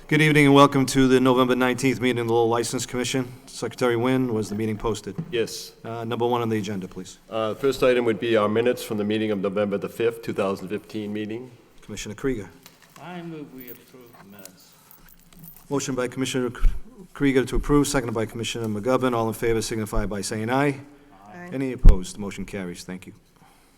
Good evening and welcome to the November 19th meeting of the Lowell License Commission. Secretary Wynn, was the meeting posted? Yes. Number one on the agenda, please. First item would be our minutes from the meeting of November the 5th, 2015 meeting. Commissioner Krieger. I move we approve the minutes. Motion by Commissioner Krieger to approve, seconded by Commissioner McGovern. All in favor signify by saying aye. Aye. Any opposed? The motion carries. Thank you.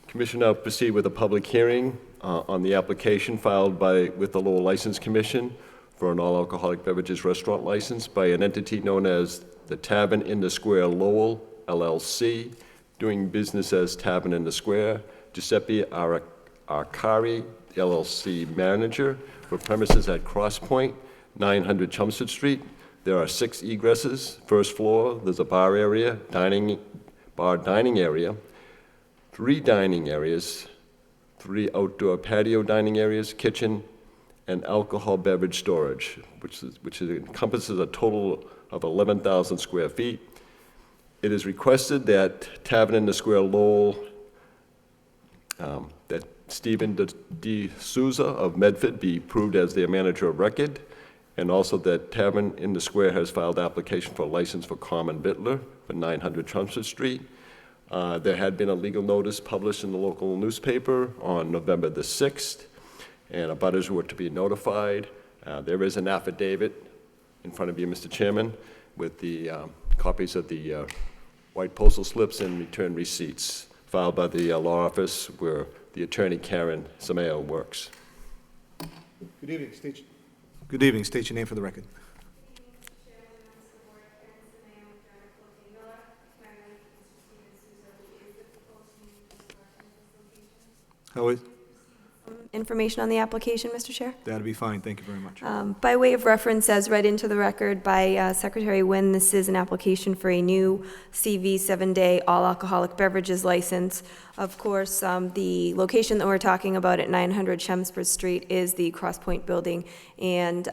Commission now proceed with a public hearing on the application filed with the Lowell License Commission for an all-alcoholic beverages restaurant license by an entity known as the Tavern in the Square Lowell, LLC, doing business as Tavern in the Square, Giuseppe Arcari, LLC manager, for premises at Cross Point, 900 Chelmsford Street. There are 6 egresses. First floor, there's a bar area, dining area, 3 dining areas, 3 outdoor patio dining areas, kitchen, and alcohol beverage storage, which encompasses a total of 11,000 square feet. It is requested that Tavern in the Square Lowell, that Stephen D. Souza of Medford be approved as their manager of record, and also that Tavern in the Square has filed application for a license for common victular for 900 Chelmsford Street. There had been a legal notice published in the local newspaper on November the 6th, and abutters were to be notified. There is an affidavit in front of you, Mr. Chairman, with the copies of the white postal slips and return receipts filed by the law office where the attorney Karen Sameo works. Good evening. Good evening. State your name for the record. How is? Information on the application, Mr. Chair? That'd be fine. Thank you very much. By way of reference, as read into the record by Secretary Wynn, this is an application for a new CV 7-day all-alcoholic beverages license. Of course, the location that we're talking about at 900 Chelmsford Street is the Cross Point building, and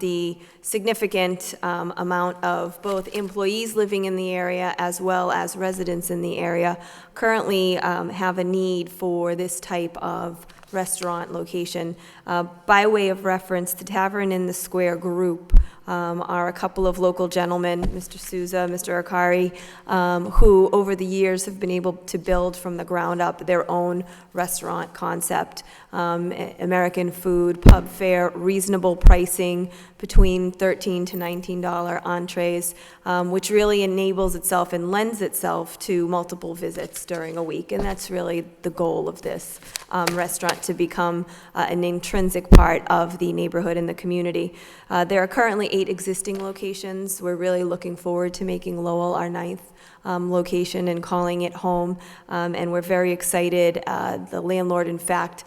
the significant amount of both employees living in the area as well as residents in the area currently have a need for this type of restaurant location. By way of reference, the Tavern in the Square group are a couple of local gentlemen, Mr. Souza, Mr. Arcari, who over the years have been able to build from the ground up their own restaurant concept. American food, pub fare, reasonable pricing, between $13 to $19 entrees, which really enables itself and lends itself to multiple visits during a week. And that's really the goal of this restaurant, to become an intrinsic part of the neighborhood and the community. There are currently 8 existing locations. We're really looking forward to making Lowell our 9th location and calling it home. And we're very excited. The landlord, in fact,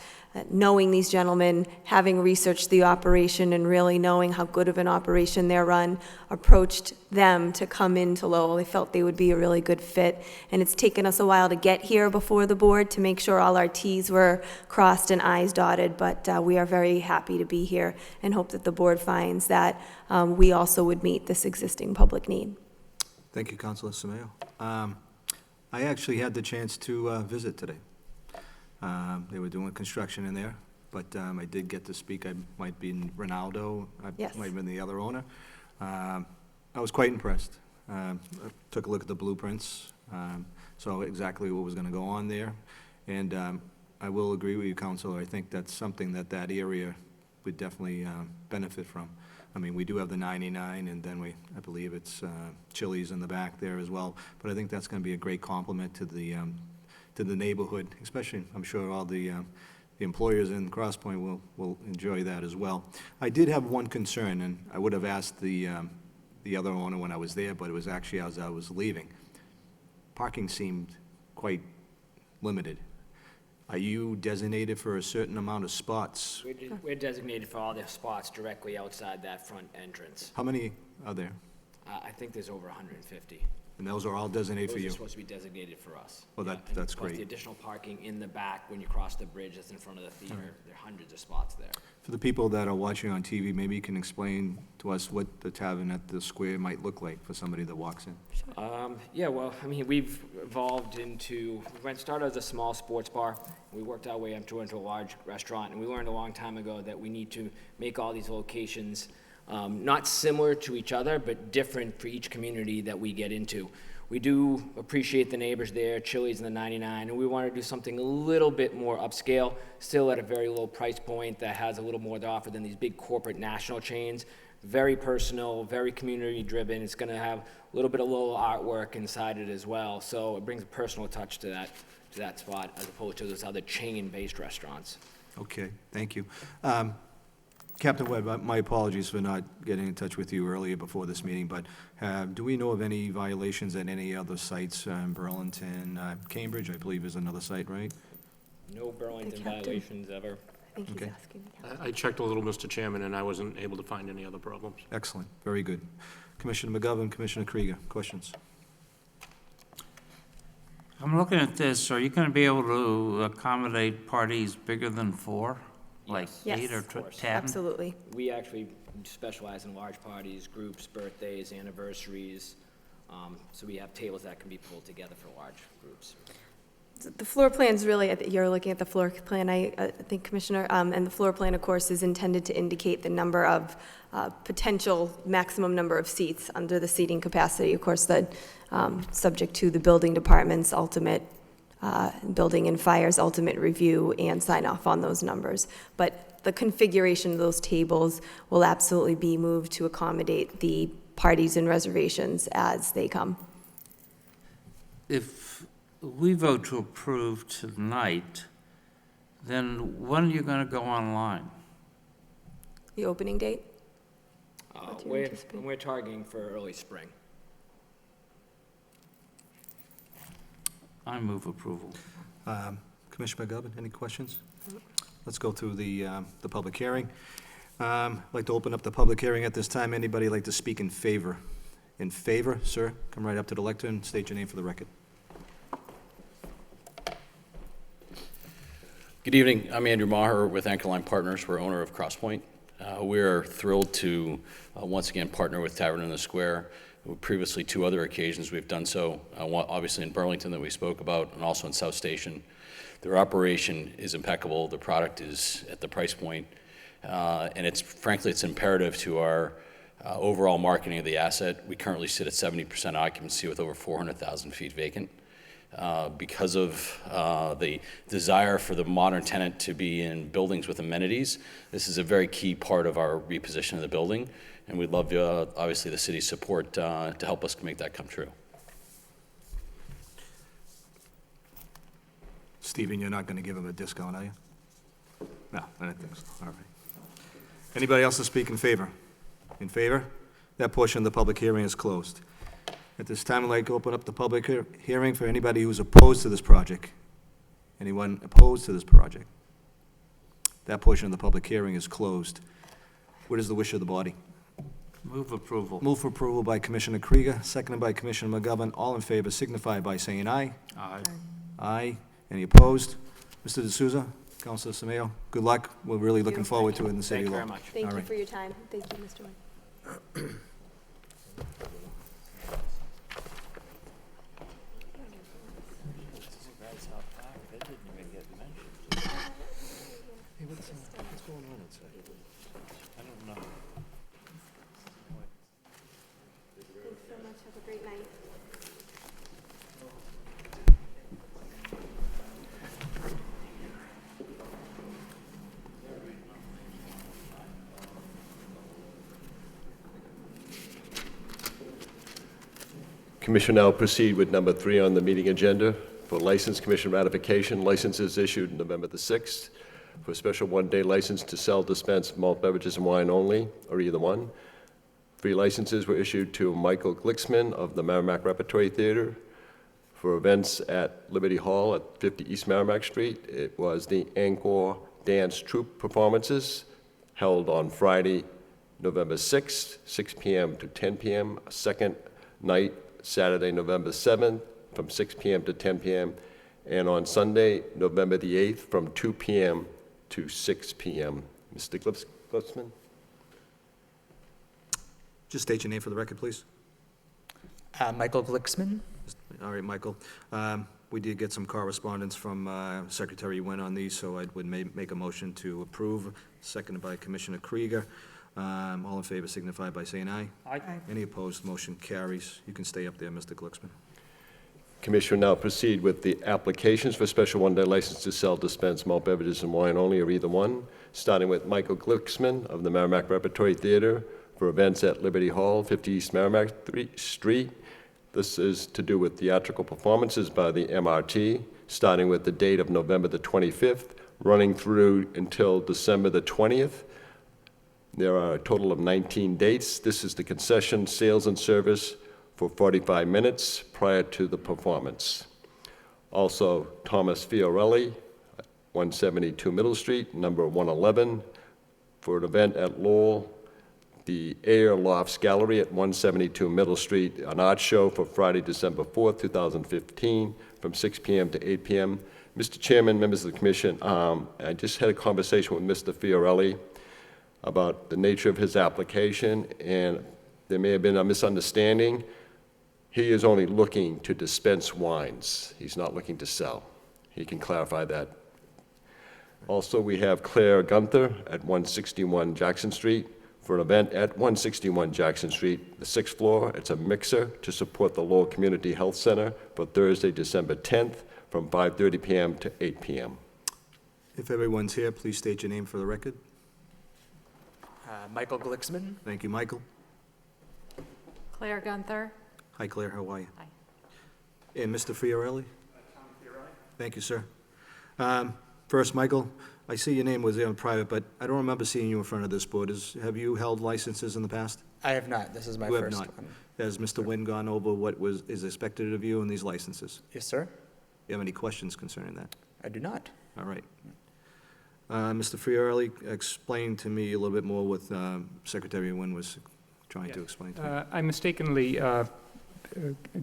knowing these gentlemen, having researched the operation and really knowing how good of an operation they're run, approached them to come into Lowell. They felt they would be a really good fit. And it's taken us a while to get here before the board to make sure all our T's were crossed and I's dotted, but we are very happy to be here and hope that the board finds that we also would meet this existing public need. Thank you, Councilor Sameo. I actually had the chance to visit today. They were doing construction in there, but I did get to speak. I might be in Ronaldo. Yes. Might have been the other owner. I was quite impressed. I took a look at the blueprints, saw exactly what was going to go on there. And I will agree with you, Councilor. I think that's something that area would definitely benefit from. I mean, we do have the 99, and then I believe it's Chili's in the back there as well. But I think that's going to be a great complement to the neighborhood, especially, I'm sure all the employers in Cross Point will enjoy that as well. I did have one concern, and I would have asked the other owner when I was there, but it was actually as I was leaving. Parking seemed quite limited. Are you designated for a certain amount of spots? We're designated for all the spots directly outside that front entrance. How many are there? I think there's over 150. And those are all designated for Those you? are supposed to be designated for us. Well, Yeah, that's and plus great. the additional parking in the back when you cross the bridge that's in front of the theater, there are hundreds of spots there. For the people that are watching on TV, maybe you can explain to us what the Tavern at the Square might look like for somebody that walks in. Yeah, well, I mean, we've evolved started as a small sports bar. We worked our way up into a large restaurant, and we learned a long time ago that we need to make all these locations not similar to each other, but different for each community that we get into. We do appreciate the neighbors there, Chili's and the 99, and we want to do something a little bit more upscale, still at a very low price point that has a little more to offer than these big corporate national chains. Very personal, very community-driven. It's going to have a little bit of Lowell artwork inside it as well, so it brings a personal touch to that spot as opposed to those other chain-based restaurants. Okay, thank you. Captain Webb, my apologies for not getting in touch with you earlier before this meeting, but do we know of any violations at any other sites, Burlington, Cambridge, I believe is another site, right? No Burlington captain. violations ever. I think he's Okay. asking. I checked a little, Mr. Chairman, and I wasn't able to find any other problems. Excellent, very good. Commissioner McGovern, Commissioner Krieger, questions? I'm looking at this, are you gonna be able to accommodate parties bigger than 4? Like Yes. 8 or Of course. 10? Absolutely. We actually specialize in large parties, groups, birthdays, anniversaries. So we have tables that can be pulled together for large groups. The floor plan's really, you're looking at the floor plan, I think, Commissioner, and the floor plan, of course, is intended to indicate the number of potential maximum number of seats under the seating capacity, of course, that, subject to the building department's ultimate, building and fire's ultimate review and sign off on those numbers. But the configuration of those tables will absolutely be moved to accommodate the parties and reservations as they come. If we vote to approve tonight, then when are you gonna go online? The opening date? What do you anticipate? We're targeting for early spring. I move approval. Commissioner McGovern, any questions? Let's go through the public hearing. I'd like to open up the public hearing at this time. Anybody like to speak in favor? In favor, sir? Come right up to the lectern, state your name for the record. Good evening. I'm Andrew Maher with Anchorline Partners. We're owner of Crosspoint. We're thrilled to once again partner with Tavern in the Square. Previously, 2 other occasions we've done so, obviously in Burlington that we spoke about, and also in South Station. Their operation is impeccable. The product is at the price point, and frankly, it's imperative to our overall marketing of the asset. We currently sit at 70% occupancy with over 400,000 feet vacant. Because of the desire for the modern tenant to be in buildings with amenities, this is a very key part of our reposition of the building, and we'd love, obviously, the city's support to help us make that come true. Stephen, you're not going to give him a discount, are you? No, I don't think so. All right. Anybody else to speak in favor? In favor? That portion of the public hearing is closed. At this time, I'd like to open up the public hearing for anybody who's opposed to this project. Anyone opposed to this project? That portion of the public hearing is closed. What is the wish of the body? Move approval. Move for approval by Commissioner Krieger, seconded by Commissioner McGovern. All in favor signify by saying aye. Aye. Aye. Any opposed? Mr. D'Souza, Councilor Samayo, good luck. We're really looking forward to it in the city Thank you law. very much. Thank All you right. for your time. Thank you, Mr. Wynn. Thanks so much. Have a great night. Commission now proceed with number 3 on the meeting agenda for License Commission ratification. Licenses issued November the 6th for a special one-day license to sell, dispense malt beverages and wine only, or either one. 3 licenses were issued to Michael Glicksman of the Merrimack Repertory Theater for events at Liberty Hall at 50 East Merrimack Street. It was the Encore Dance Troupe performances held on Friday, November 6th, 6 p.m. to 10 p.m. A second night, Saturday, November 7th, from 6 p.m. to 10 p.m., and on Sunday, November the 8th, from 2 p.m. to 6 p.m. Mr. Glicksman? Just state your name for the record, please. Michael Glicksman. All right, Michael. We did get some correspondence from Secretary Wynn on these, so I would make a motion to approve, seconded by Commissioner Krieger. All in favor signify by saying aye. Aye. Any opposed, motion carries. You can stay up there, Mr. Glicksman. Commission will now proceed with the applications for special one-day license to sell, dispense malt beverages and wine only, or either one, starting with Michael Glicksman of the Merrimack Repertory Theater for events at Liberty Hall, 50 East Merrimack Street. This is to do with theatrical performances by the MRT, starting with the date of November the 25th, running through until December the 20th. There are a total of 19 dates. This is the concession, sales, and service for 45 minutes prior to the performance. Also, Thomas Fiorelli, 172 Middle Street, number 111, for an event at Lowell, the Air Lofts Gallery at 172 Middle Street, an art show for Friday, December 4th, 2015, from 6 p.m. to 8 p.m. Mr. Chairman, members of the commission, I just had a conversation with Mr. Fiorelli about the nature of his application, and there may have been a misunderstanding. He is only looking to dispense wines. He's not looking to sell. He can clarify that. Also, we have Claire Gunther at 161 Jackson Street for an event at 161 Jackson Street, the 6th floor. It's a mixer to support the Lowell Community Health Center for Thursday, December 10th, from 5:30 p.m. to 8 p.m. If everyone's here, please state your name for the record. Michael Glicksman. Thank you, Michael. Claire Gunther. Hi, Claire, how are you? Hi. And Mr. Fiorelli? Tom Fiorelli. Thank you, sir. First, Michael, I see your name was there in private, but I don't remember seeing you in front of this board. Have you held licenses in the past? I have not. This is my You have first not. one. Has Mr. Nguyen gone over what is expected of you in these licenses? Yes, sir. You have any questions concerning that? I do not. All right. Mr. Fiorelli, explain to me a little bit more what Secretary Nguyen was trying to explain to me. I mistakenly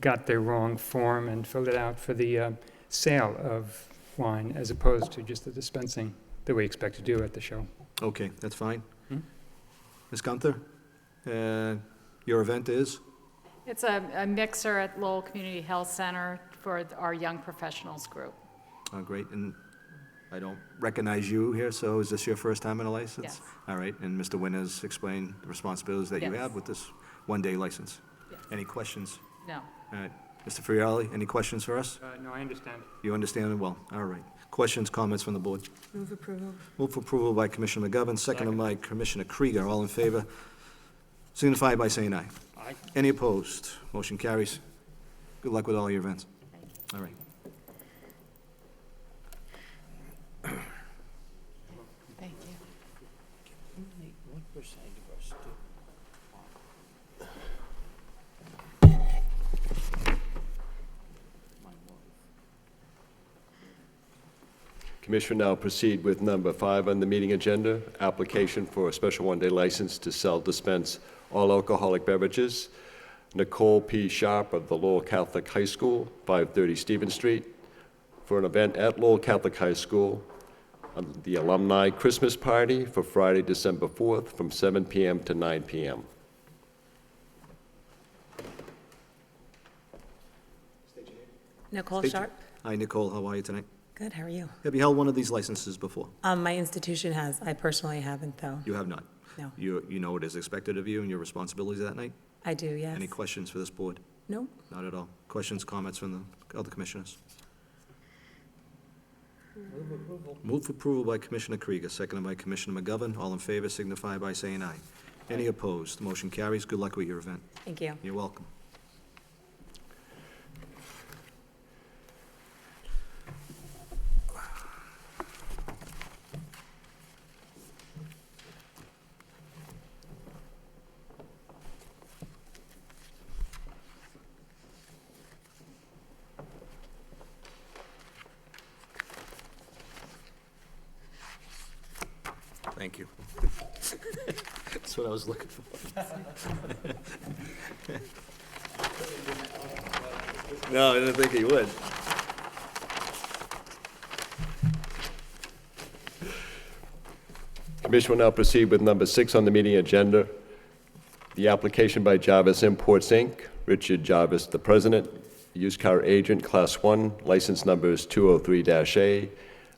got the wrong form and filled it out for the sale of wine as opposed to just the dispensing that we expect to do at the show. Okay, that's fine. Hmm? Ms. Gunther, your event is? It's a mixer at Lowell Community Health Center for our young professionals group. Oh, great, and I don't recognize you here, so is this your first time in a license? Yes. All right, and Mr. Nguyen has explained the responsibilities that you Yes. have with this one-day license. Yes. Any questions? No. All right, Mr. Fiorelli, any questions for us? No, I understand. You understand it well? All right. Questions, comments from the board? Move approval. Move for approval by Commissioner McGovern, seconded by Commissioner Krieger. All in favor signify by saying aye. Aye. Any opposed? Motion carries. Good luck with all your events. All right. Thank you. What percentage of our students? Commission will now proceed with number 5 on the meeting agenda, application for a special one-day license to sell, dispense all alcoholic beverages. Nicole P. Sharp of the Lowell Catholic High School, 530 Stevens Street, for an event at Lowell Catholic High School, the Alumni Christmas Party for Friday, December 4th, from 7 p.m. to 9 p.m. Nicole State- Sharp. Hi, Nicole, how are you tonight? Good, how are you? Have you held one of these licenses before? My institution has. I personally haven't, though. You have not? No. You know what is expected of you and your responsibilities that night? I do, yes. Any questions for this board? No? Not at all. Questions, comments from the other commissioners? Move for approval by Commissioner Krieger, seconded by Commissioner McGovern. All in favor signify by saying aye. Any opposed? Motion carries. Good luck with your event. Thank you. You're welcome. Thank you. That's what I was looking for. No, I didn't think he would. Commission will now proceed with number 6 on the meeting agenda, the application by Jarvis Imports, Inc., Richard Jarvis, the president, used car agent, Class 1, license number is 203-A,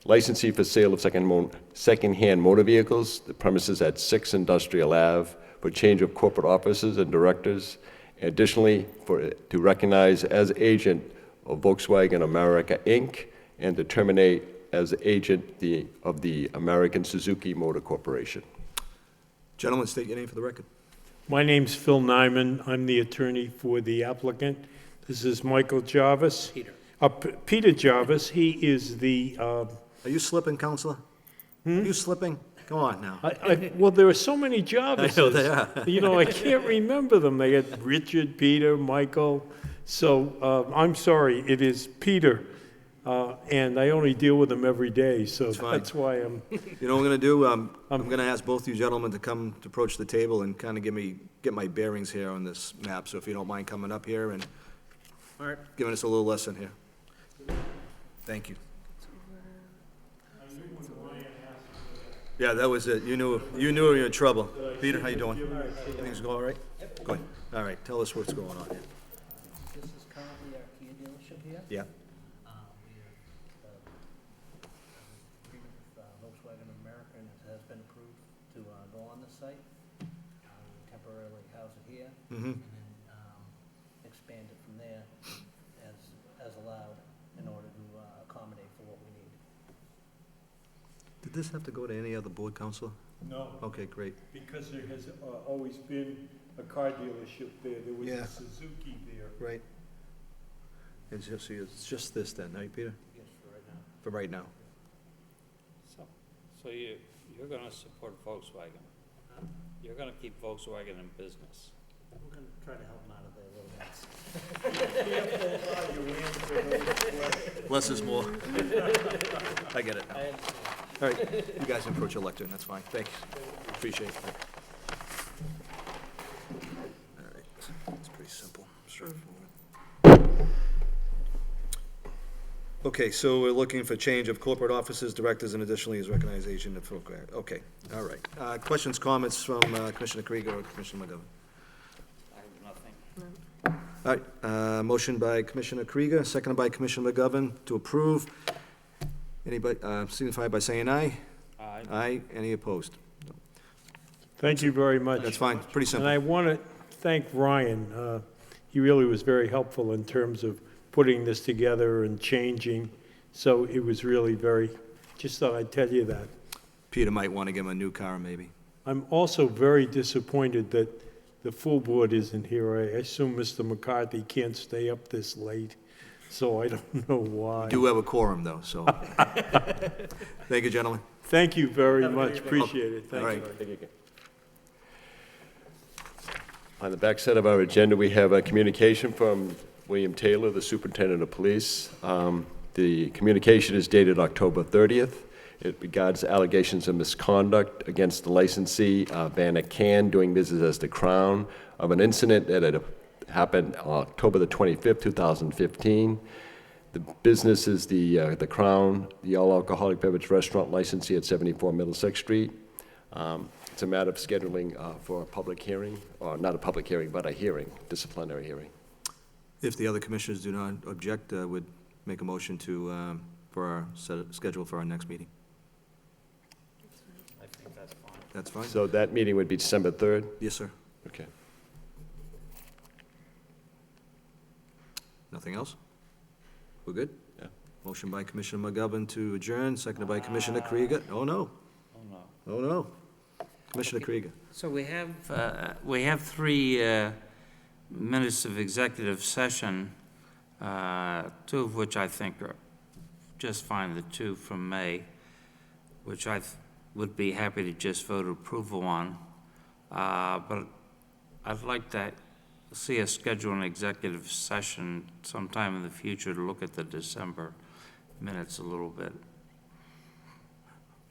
licensee for sale of secondhand motor vehicles. The premises at 6 Industrial Ave for change of corporate officers and directors. Additionally, to recognize as agent of Volkswagen America, Inc., and to terminate as agent of the American Suzuki Motor Corporation. Gentlemen, state your name for the record. My name's Phil Nyman. I'm the attorney for the applicant. This is Michael Jarvis. Peter Jarvis. He is the... Are you slipping, Counselor? Are you slipping? Come on now. Well, there are so many Jarvises. I know they are. You know, I can't remember them. They got Richard, Peter, Michael. So I'm sorry, it is Peter. And I only deal with him every day, so that's why I'm... You know what I'm going to do? I'm going to ask both you gentlemen to come to approach the table and kind of get my bearings here on this map. So if you don't mind coming up here and giving us a little lesson here. Thank you. Yeah, that was it. You knew you were in trouble. Peter, how you doing? Things go all right? Good. All right, tell us what's going on here. This is currently our Kia dealership here. Yeah. We have agreement with Volkswagen America, and it has been approved to go on the site. Temporarily house it here, and then expand it from there as allowed in order to accommodate for what we need. Did this have to go to any other board, Counselor? No. Okay, great. Because there has always been a car dealership there. There was Yeah. a Suzuki there. Right. And just, so it's just this then, right, Peter? Yes, for right now. For right now. So you're going to support Volkswagen? You're going to keep Volkswagen in business? We're going to try to help them out of their little mess. Less is more. I get it now. All right, you guys can approach your lectern, that's fine. Thanks. Appreciate it. All right, it's pretty simple, straightforward. Okay, so we're looking for change of corporate officers, directors, and additionally his recognition of, okay, all right. Questions, comments from Commissioner Krieger or Commissioner McGovern? I have nothing. All right, motion by Commissioner Krieger, seconded by Commissioner McGovern to approve. Anybody, signify by saying aye. Aye. Aye, any opposed? Thank you very much. That's fine, pretty simple. And I want to thank Ryan. He really was very helpful in terms of putting this together and changing. So it was really just thought I'd tell you that. Peter might want to give him a new car, maybe. I'm also very disappointed that the full board isn't here. I assume Mr. McCarthy can't stay up this late, so I don't know why. We do have a quorum, though, so. Thank you, gentlemen. Thank you very much. Appreciate it. All Thank right. you. On the back side of our agenda, we have a communication from William Taylor, the Superintendent of Police. The communication is dated October 30th. It regards allegations of misconduct against the licensee, Vanna Can, doing business as the Crown, of an incident that had happened October the 25th, 2015. The business is the Crown, the all-alcoholic beverage restaurant licensee at 74 Middlesex Street. It's a matter of scheduling for a public hearing, or not a public hearing, but a hearing, disciplinary hearing. If the other commissioners do not object, would make a motion to, for our schedule for our next meeting. I think that's fine. That's fine? So that meeting would be December 3rd? Yes, sir. Okay. Nothing else? We're good? Yeah. Motion by Commissioner McGovern to adjourn, seconded by Commissioner Krieger. Oh, no. Oh, no. Oh, no. Commissioner Krieger. So we have 3 minutes of executive session, 2 of which I think are just fine, the 2 from May, which I would be happy to just vote approval on. But I'd like to see us schedule an executive session sometime in the future to look at the December minutes a little bit.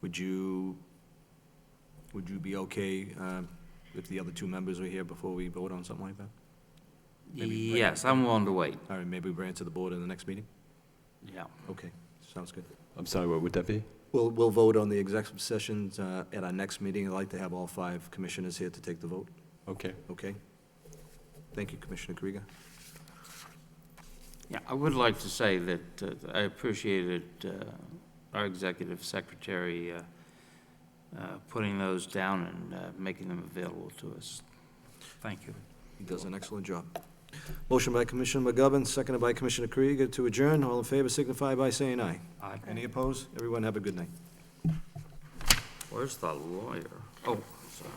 Would you be okay if the other 2 members were here before we vote on something like that? Yes, I'm willing to wait. All right, maybe bring it to the board in the next meeting? Yeah. Okay, sounds good. I'm sorry, what would that be? We'll vote on the executive sessions at our next meeting. I'd like to have all 5 commissioners here to take the vote. Okay. Okay? Thank you, Commissioner Krieger. Yeah, I would like to say that I appreciated our executive secretary putting those down and making them available to us. Thank you. He does an excellent job. Motion by Commissioner McGovern, seconded by Commissioner Krieger to adjourn. All in favor signify by saying aye. Aye. Any opposed? Everyone have a good night. Where's the lawyer? Oh, sorry.